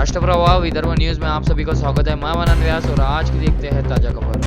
राष्ट्रप्रवाह Vidarbha news में आप सभी का स्वागत है। मैं मनन व्यास और आज की देखते हैं ताजा खबर।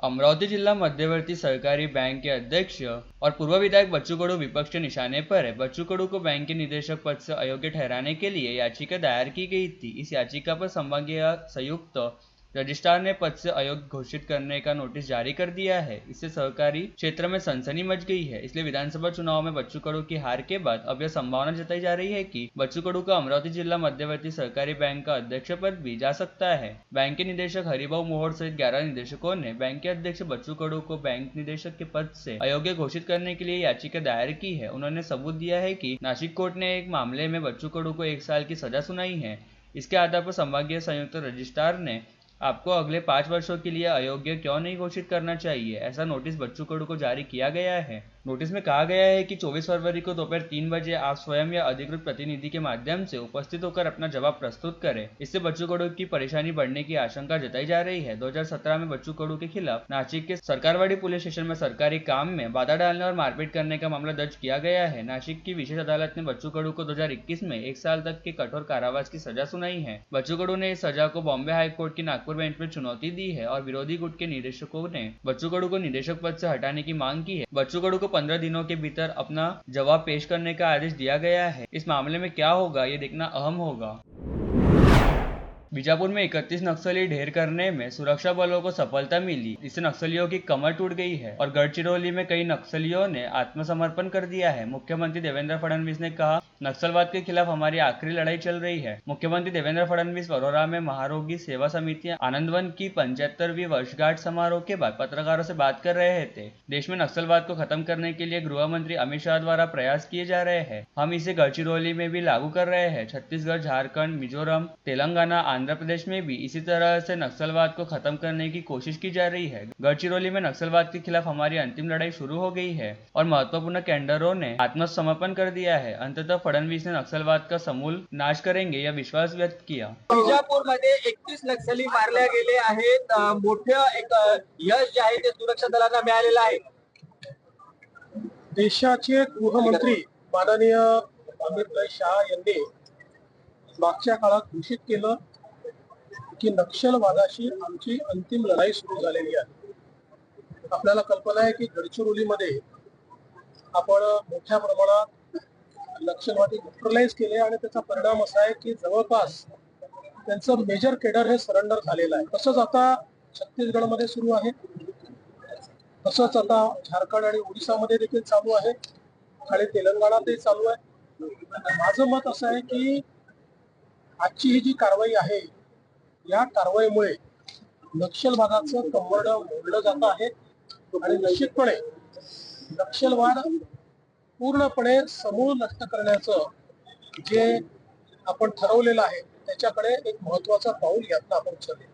अमरावती जिला मध्यवर्ती सहकारी बैंक के अध्यक्ष और पूर्व विधायक बच्चू कडू विपक्ष के निशाने पर है। बच्चू कडू को बैंक के निदेशक पद से अयोग्य ठहराने के लिए याचिका दायर की गई थी। इस याचिका पर संभागीय संयुक्त रजिस्ट्रार ने पद से अयोग्य घोषित करने का नोटिस जारी कर दिया है। इससे सहकारी क्षेत्र में सनसनी मच गई है। इसलिए विधानसभा चुनाव में बच्चू कडू की हार के बाद अब यह संभावना जताई जा रही है कि बच्चू कडू का अमरावती जिला मध्यवर्ती सहकारी बैंक का अध्यक्ष पद भी जा सकता है। बैंक के निदेशक हरिभाऊ मोहोड सहित 11 निदेशकों ने बैंक के अध्यक्ष बच्चू कडू को बैंक निदेशक के पद से अयोग्य घोषित करने के लिए याचिका दायर की है। उन्होंने सबूत दिया है कि नासिक कोर्ट ने एक मामले में बच्चू कडू को 1 साल की सजा सुनाई है। इसके आधार पर संभागीय संयुक्त रजिस्ट्रार ने आपको अगले 5 वर्षों के लिए अयोग्य क्यों नहीं घोषित करना चाहिए, ऐसा नोटिस बच्चू कडू को जारी किया गया है। नोटिस में कहा गया है कि 24 फरवरी को दोपहर 3 बजे आप स्वयं या अधिकृत प्रतिनिधि के माध्यम से उपस्थित होकर अपना जवाब प्रस्तुत करें। इससे बच्चू कडू की परेशानी बढ़ने की आशंका जताई जा रही है। 2017 में बच्चू कडू के खिलाफ नासिक के सरकारवाड़ी पुलिस स्टेशन में सरकारी काम में बाधा डालने और मारपीट करने का मामला दर्ज किया गया है। नासिक की विशेष अदालत ने बच्चू कडू को 2021 में 1 साल तक के कठोर कारावास की सजा सुनाई है। बच्चू कडू ने इस सजा को बॉम्बे हाईकोर्ट की नागपुर बेंच में चुनौती दी है और विरोधी गुट के निदेशकों ने बच्चू कडू को निदेशक पद से हटाने की मांग की है। बच्चू कडू को 15 दिनों के भीतर अपना जवाब पेश करने का आदेश दिया गया है। इस मामले में क्या होगा ये देखना अहम होगा। बीजापुर में 31 नक्सली ढेर करने में सुरक्षा बलों को सफलता मिली। इससे नक्सलियों की कमर टूट गई है और गढ़चिरौली में कई नक्सलियों ने आत्मसमर्पण कर दिया है। मुख्यमंत्री देवेंद्र फडणवीस ने कहा, नक्सलवाद के खिलाफ हमारी आखिरी लड़ाई चल रही है। मुख्यमंत्री देवेंद्र फडणवीस वरोरा में महारोगी सेवा समिति आनंदवन की 75वीं वर्षगांठ समारोह के बाद पत्रकारों से बात कर रहे थे। देश में नक्सलवाद को खत्म करने के लिए गृह मंत्री अमित शाह द्वारा प्रयास किए जा रहे हैं। हम इसे गढ़चिरौली में भी लागू कर रहे हैं। छत्तीसगढ़, झारखंड, मिजोरम, तेलंगाना, आंध्र प्रदेश में भी इसी तरह से नक्सलवाद को खत्म करने की कोशिश की जा रही है। गढ़चिरौली में नक्सलवाद के खिलाफ हमारी अंतिम लड़ाई शुरू हो गई है और महत्वपूर्ण कैडरों ने आत्मसमर्पण कर दिया है। अंततः फडणवीस ने नक्सलवाद का समूल नाश करेंगे यह विश्वास व्यक्त किया। बीजापूरमध्ये 31 नक्सली मारल्या गेले आहेत। मोठं एक यश जे आहे ते सुरक्षा दलांना मिळालेलं आहे। देशाचे गृहमंत्री माननीय अमित शाह यांनी मागच्या काळात घोषित केलं की नक्षलवादाशी आमची अंतिम लढाई सुरू झालेली आहे। आपल्याला कल्पना आहे की गडचिरोलीमध्ये आपण मोठ्या प्रमाणात नक्षलवादी न्यूट्रलाइज केले आणि त्याचा परिणाम असा आहे की जवळपास त्यांचं मेजर केडर हे सरेंडर झालेलं आहे। तसंच आता छत्तीसगडमध्ये सुरू आहे, तसंच आता झारखंड आणि ओडिशामध्ये देखील चालू आहे आणि तेलंगणातही चालू आहे। माझं मत असं आहे की आजची ही जी कारवाई आहे या कारवाईमुळे नक्षलवादाचं कंबरड मोडलं जात आहे आणि निश्चितपणे नक्षलवाद पूर्णपणे समूळ नष्ट करण्याचं जे आपण ठरवलेलं आहे त्याच्याकडे एक महत्वाचा पाऊल यातनं आपण उचलले।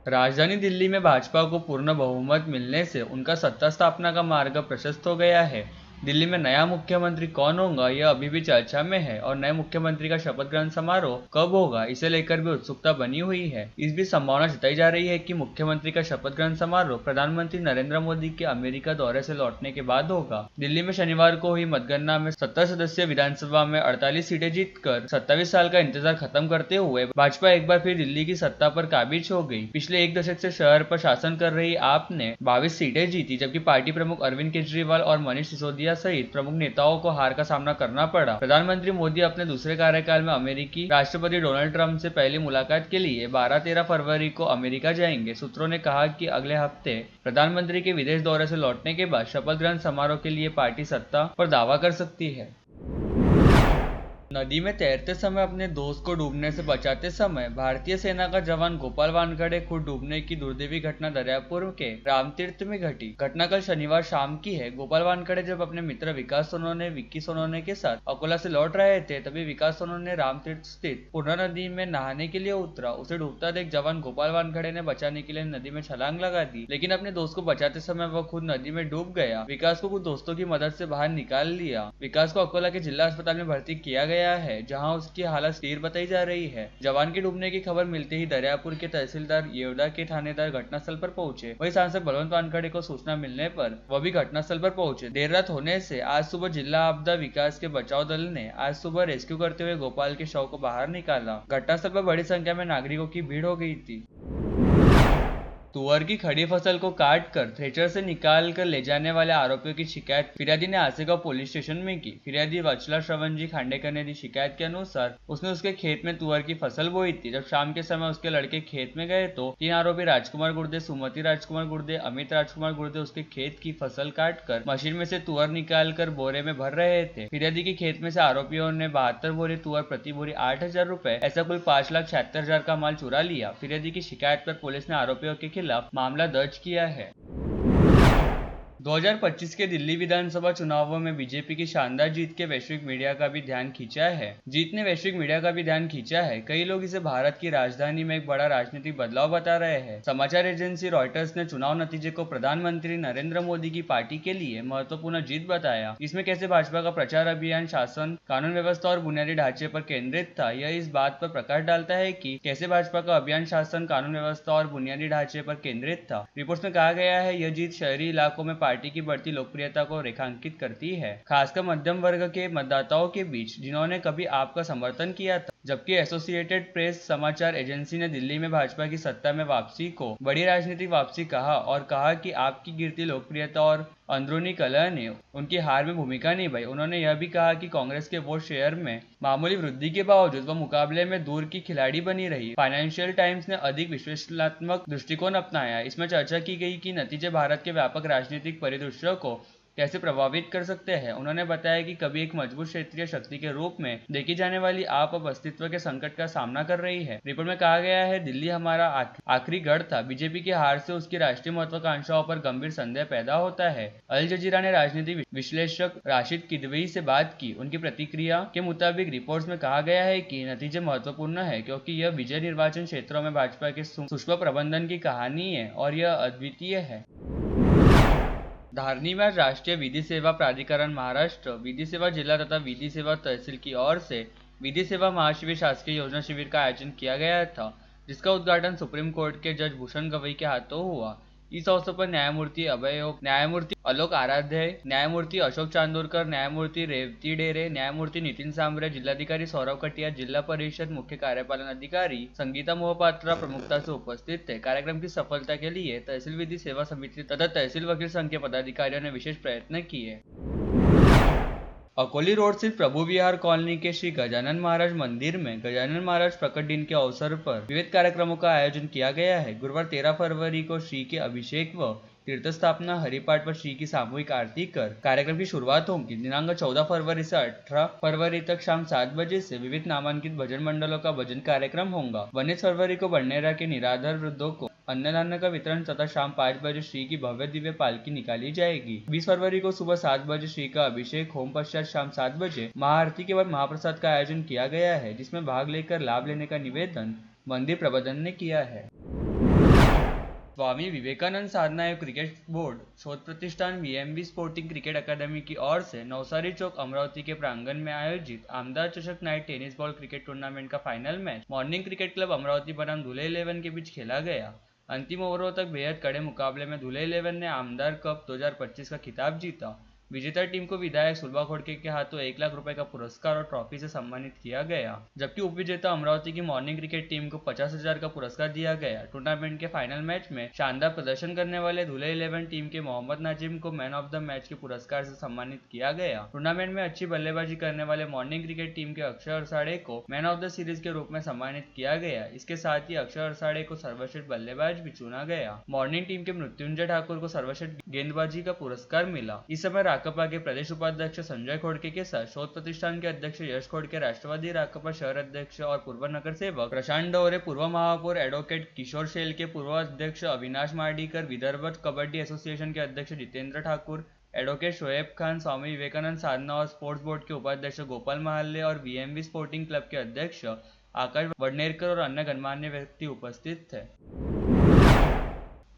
राजधानी दिल्ली में भाजपा को पूर्ण बहुमत मिलने से उनका सत्ता स्थापना का मार्ग प्रशस्त हो गया है। दिल्ली में नया मुख्यमंत्री कौन होगा यह अभी भी चर्चा में है और नए मुख्यमंत्री का शपथ ग्रहण समारोह कब होगा इसे लेकर भी उत्सुकता बनी हुई है। इस बीच संभावना जताई जा रही है कि मुख्यमंत्री का शपथ ग्रहण समारोह प्रधानमंत्री नरेंद्र मोदी के अमेरिका दौरे से लौटने के बाद होगा। दिल्ली में शनिवार को हुई मतगणना में 70 सदस्यीय विधानसभा में 48 सीटें जीतकर 27 साल का इंतजार खत्म करते हुए भाजपा एक बार फिर दिल्ली की सत्ता पर काबिज हो गई। पिछले 1 दशक से शहर पर शासन कर रही आप ने 22 सीटें जीती, जबकि पार्टी प्रमुख अरविंद केजरीवाल और मनीष सिसोदिया सहित प्रमुख नेताओं को हार का सामना करना पड़ा। प्रधानमंत्री मोदी अपने दूसरे कार्यकाल में अमेरिकी राष्ट्रपति डोनाल्ड ट्रंप से पहली मुलाकात के लिए 12-13 फरवरी को अमेरिका जाएंगे। सूत्रों ने कहा कि अगले हफ्ते प्रधानमंत्री के विदेश दौरे से लौटने के बाद शपथ ग्रहण समारोह के लिए पार्टी सत्ता पर दावा कर सकती है। नदी में तैरते समय अपने दोस्त को डूबने से बचाते समय भारतीय सेना का जवान गोपाल वानखड़े खुद डूबने की दुर्दैवी घटना दरियापुर के रामतीर्थ में घटी। घटना कल शनिवार शाम की है। गोपाल वानखड़े जब अपने मित्र विकास सोनोने विक्की सोनोने के साथ अकोला से लौट रहे थे, तभी विकास सोनोने रामतीर्थ स्थित पूर्णा नदी में नहाने के लिए उतरा। उसे डूबता देख जवान गोपाल वानखड़े ने बचाने के लिए नदी में छलांग लगा दी, लेकिन अपने दोस्त को बचाते समय वह खुद नदी में डूब गया। विकास को कुछ दोस्तों की मदद से बाहर निकाल लिया। विकास को अकोला के जिला अस्पताल में भर्ती किया गया गया है, जहां उसकी हालत स्थिर बताई जा रही है। जवान के डूबने की खबर मिलते ही दरियापुर के तहसीलदार येवदा के थानेदार घटनास्थल पर पहुंचे। वही सांसद बलवंत वानखड़े को सूचना मिलने पर वह भी घटनास्थल पर पहुंचे। देर रात होने से आज सुबह जिला आपदा विकास के बचाव दल ने आज सुबह रेस्क्यू करते हुए गोपाल के शव को बाहर निकाला। घटनास्थल पर बड़ी संख्या में नागरिकों की भीड़ हो गई थी। तुअर की खड़ी फसल को काटकर थ्रेचर से निकाल कर ले जाने वाले आरोपियों की शिकायत फिरियादी ने आसेगांव पुलिस स्टेशन में की। फिरियादी वत्सला श्रवणजी खांडेकर ने दी शिकायत के अनुसार उसने उसके खेत में तुअर की फसल बोई थी। जब शाम के समय उसके लड़के खेत में गए तो 3 आरोपी राजकुमार गुर्दे, सुमति राजकुमार गुर्दे, अमित राजकुमार गुर्दे उसके खेत की फसल काटकर मशीन में से तुअर निकाल कर बोरे में भर रहे थे। फिरियादी के खेत में से आरोपियों ने 72 बोरी तुअर प्रति बोरी 8,000 रुपए ऐसा कुल 5,76,000 का माल चुरा लिया। फिरियादी की शिकायत पर पुलिस ने आरोपियों के खिलाफ मामला दर्ज किया है। 2025 के दिल्ली विधानसभा चुनावों में बीजेपी की शानदार जीत के वैश्विक मीडिया का भी ध्यान खींचा है। जीत ने वैश्विक मीडिया का भी ध्यान खींचा है। कई लोग इसे भारत की राजधानी में एक बड़ा राजनीतिक बदलाव बता रहे हैं। समाचार एजेंसी रॉयटर्स ने चुनाव नतीजे को प्रधानमंत्री नरेंद्र मोदी की पार्टी के लिए महत्वपूर्ण जीत बताया। इसमें कैसे भाजपा का प्रचार अभियान शासन, कानून व्यवस्था और बुनियादी ढांचे पर केंद्रित था, यह इस बात पर प्रकाश डालता है कि कैसे भाजपा का अभियान शासन, कानून व्यवस्था और बुनियादी ढांचे पर केंद्रित था। रिपोर्ट्स में कहा गया है यह जीत शहरी इलाकों में पार्टी की बढ़ती लोकप्रियता को रेखांकित करती है, खासकर मध्यम वर्ग के मतदाताओं के बीच जिन्होंने कभी आपका समर्थन किया था। जबकि एसोसिएटेड प्रेस समाचार एजेंसी ने दिल्ली में भाजपा की सत्ता में वापसी को बड़ी राजनीतिक वापसी कहा और कहा कि आपकी गिरती लोकप्रियता और अंदरूनी कलह ने उनकी हार में भूमिका निभाई। उन्होंने यह भी कहा कि कांग्रेस के वोट शेयर में मामूली वृद्धि के बावजूद वह मुकाबले में दूर की खिलाड़ी बनी रही। फाइनेंशियल टाइम्स ने अधिक विश्लेषणात्मक दृष्टिकोण अपनाया। इसमें चर्चा की गई कि नतीजे भारत के व्यापक राजनीतिक परिदृश्य को कैसे प्रभावित कर सकते हैं। उन्होंने बताया कि कभी एक मजबूत क्षेत्रीय शक्ति के रूप में देखी जाने वाली आप अब अस्तित्व के संकट का सामना कर रही है। रिपोर्ट में कहा गया है दिल्ली हमारा आखिरी गढ़ था। बीजेपी की हार से उसकी राष्ट्रीय महत्वाकांक्षाओं पर गंभीर संदेह पैदा होता है। अल जजीरा ने राजनीतिक विश्लेषक राशिद किदवई से बात की। उनकी प्रतिक्रिया के मुताबिक रिपोर्ट्स में कहा गया है कि नतीजे महत्वपूर्ण है क्योंकि यह विजय निर्वाचन क्षेत्रों में भाजपा के सुष्म प्रबंधन की कहानी है और यह अद्वितीय है। धारनी में आज राष्ट्रीय विधि सेवा प्राधिकरण महाराष्ट्र, विधि सेवा जिला तथा विधि सेवा तहसील की ओर से विधि सेवा महाशिविर शासकीय योजना शिविर का आयोजन किया गया था, जिसका उद्घाटन सुप्रीम कोर्ट के जज भूषण गवई के हाथों हुआ। इस अवसर पर न्यायमूर्ति अभय, न्यायमूर्ति आलोक आराध्य, न्यायमूर्ति अशोक चांदोरकर, न्यायमूर्ति रेवती डेरे, न्यायमूर्ति नितिन सांबरे, जिलाधिकारी सौरभ कटिया, जिला परिषद मुख्य कार्यपालन अधिकारी संगीता मोहपात्रा प्रमुखता से उपस्थित थे। कार्यक्रम की सफलता के लिए तहसील विधि सेवा समिति तथा तहसील वकील संघ के पदाधिकारियों ने विशेष प्रयत्न किए। अकोली रोड स्थित प्रभु विहार कॉलोनी के श्री गजानन महाराज मंदिर में गजानन महाराज प्रकट दिन के अवसर पर विविध कार्यक्रमों का आयोजन किया गया है। गुरुवार 13 फरवरी को श्री के अभिषेक व तीर्थ स्थापना, हरिपाठ पर श्री की सामूहिक आरती कर कार्यक्रम की शुरुआत होगी। दिनांक 14 फरवरी से 18 फरवरी तक शाम 7 बजे से विविध नामांकित भजन मंडलों का भजन कार्यक्रम होगा। 19 फरवरी को बन्नेरा के निराधार वृद्धों को अन्नदान का वितरण तथा शाम 5 बजे श्री की भव्य दिव्य पालकी निकाली जाएगी। 20 फरवरी को सुबह 7 बजे श्री का अभिषेक होम पश्चात शाम 7 बजे महाआरती के बाद महाप्रसाद का आयोजन किया गया है, जिसमें भाग लेकर लाभ लेने का निवेदन मंदिर प्रबंधन ने किया है। स्वामी विवेकानंद साधना एवं क्रिकेट बोर्ड शोध प्रतिष्ठान वीएमबी स्पोर्टिंग क्रिकेट अकादमी की ओर से नवसारी चौक अमरावती के प्रांगण में आयोजित आमदार चषक night tennis ball cricket tournament का final match morning cricket club Amravati बनाम धुले 11 के बीच खेला गया। अंतिम ओवरों तक बेहद कड़े मुकाबले में धुले 11 ने आमदार कप 2025 का खिताब जीता। विजेता टीम को विधायक सुलभा खोड़के के हाथों 1 लाख रुपए का पुरस्कार और ट्रॉफी से सम्मानित किया गया, जबकि उपविजेता अमरावती की मॉर्निंग क्रिकेट टीम को 50,000 का पुरस्कार दिया गया। टूर्नामेंट के फाइनल मैच में शानदार प्रदर्शन करने वाले धुले 11 टीम के मोहम्मद नाजिम को मैन ऑफ द मैच के पुरस्कार से सम्मानित किया गया। टूर्नामेंट में अच्छी बल्लेबाजी करने वाले मॉर्निंग क्रिकेट टीम के अक्षय अरसाड़े को मैन ऑफ द सीरीज के रूप में सम्मानित किया गया। इसके साथ ही अक्षय अरसाड़े को सर्वश्रेष्ठ बल्लेबाज भी चुना गया। मॉर्निंग टीम के मृत्युंजय ठाकुर को सर्वश्रेष्ठ गेंदबाजी का पुरस्कार मिला। इस समय राकपा के प्रदेश उपाध्यक्ष संजय खोड़के के साथ शोध प्रतिष्ठान के अध्यक्ष यश खोड़के, राष्ट्रवादी राकपा शहर अध्यक्ष और पूर्व नगर सेवक प्रशांत डोरे, पूर्व महापौर एडवोकेट किशोर शेल के पूर्व अध्यक्ष अविनाश मार्डीकर, विदर्भ कबड्डी एसोसिएशन के अध्यक्ष जितेंद्र ठाकुर, एडवोकेट शोएब खान, स्वामी विवेकानंद साधना और स्पोर्ट्स बोर्ड के उपाध्यक्ष गोपाल महाल्ले और वीएमबी स्पोर्टिंग क्लब के अध्यक्ष आकाश वडनेरकर और अन्य गणमान्य व्यक्ति उपस्थित थे।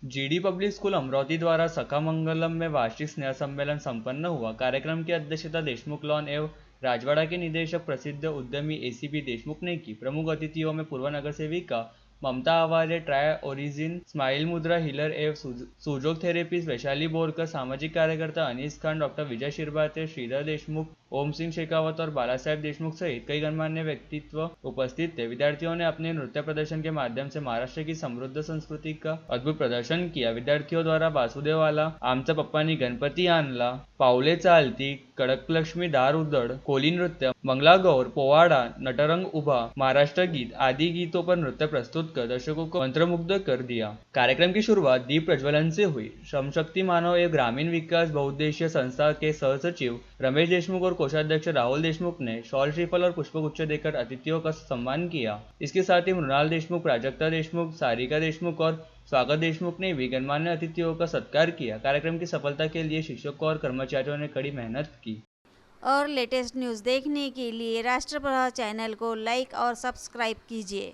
जीडी पब्लिक स्कूल अमरावती द्वारा सखा मंगलम में वार्षिक स्नेह सम्मेलन संपन्न हुआ। कार्यक्रम की अध्यक्षता देशमुख लॉन एवं राजवाड़ा के निदेशक प्रसिद्ध उद्यमी एसीपी देशमुख ने की। प्रमुख अतिथियों में पूर्व नगर सेविका ममता आवारे, ट्राय ओरिजिन, स्माइल मुद्रा हीलर एवं सुजोग थेरेपिस्ट वैशाली बोरकर, सामाजिक कार्यकर्ता अनीस खान, डॉक्टर विजय शिरभाते, श्रीधर देशमुख, ओम सिंह शेखावत और बाला साहेब देशमुख सहित कई गणमान्य व्यक्तित्व उपस्थित थे। विद्यार्थियों ने अपने नृत्य प्रदर्शन के माध्यम से महाराष्ट्र की समृद्ध संस्कृति का अद्भुत प्रदर्शन किया। विद्यार्थियों द्वारा वासुदेवाला, आमचा पप्पानी गणपती आणला, पावले चालती, कडकलक्ष्मी दार उदड, कोली नृत्य, मंगलागौर, पोवाडा, नटरंग उभा, महाराष्ट्र गीत आदि गीतों पर नृत्य प्रस्तुत कर दर्शकों को मंत्रमुग्ध कर दिया। कार्यक्रम की शुरुआत दीप प्रज्वलन से हुई। श्रम शक्ति मानव एवं ग्रामीण विकास बहुउद्देशीय संस्था के सहसचिव रमेश देशमुख और कोषाध्यक्ष राहुल देशमुख ने शॉल, श्रीफल और पुष्पगुच्छ देकर अतिथियों का सम्मान किया। इसके साथ ही मृणाल देशमुख, प्राजक्ता देशमुख, सारिका देशमुख और स्वागत देशमुख ने भी गणमान्य अतिथियों का सत्कार किया। कार्यक्रम की सफलता के लिए शिक्षकों और कर्मचारियों ने कड़ी मेहनत की। और लेटेस्ट न्यूज़ देखने के लिए राष्ट्रप्रभा चैनल को लाइक और सब्सक्राइब कीजिए।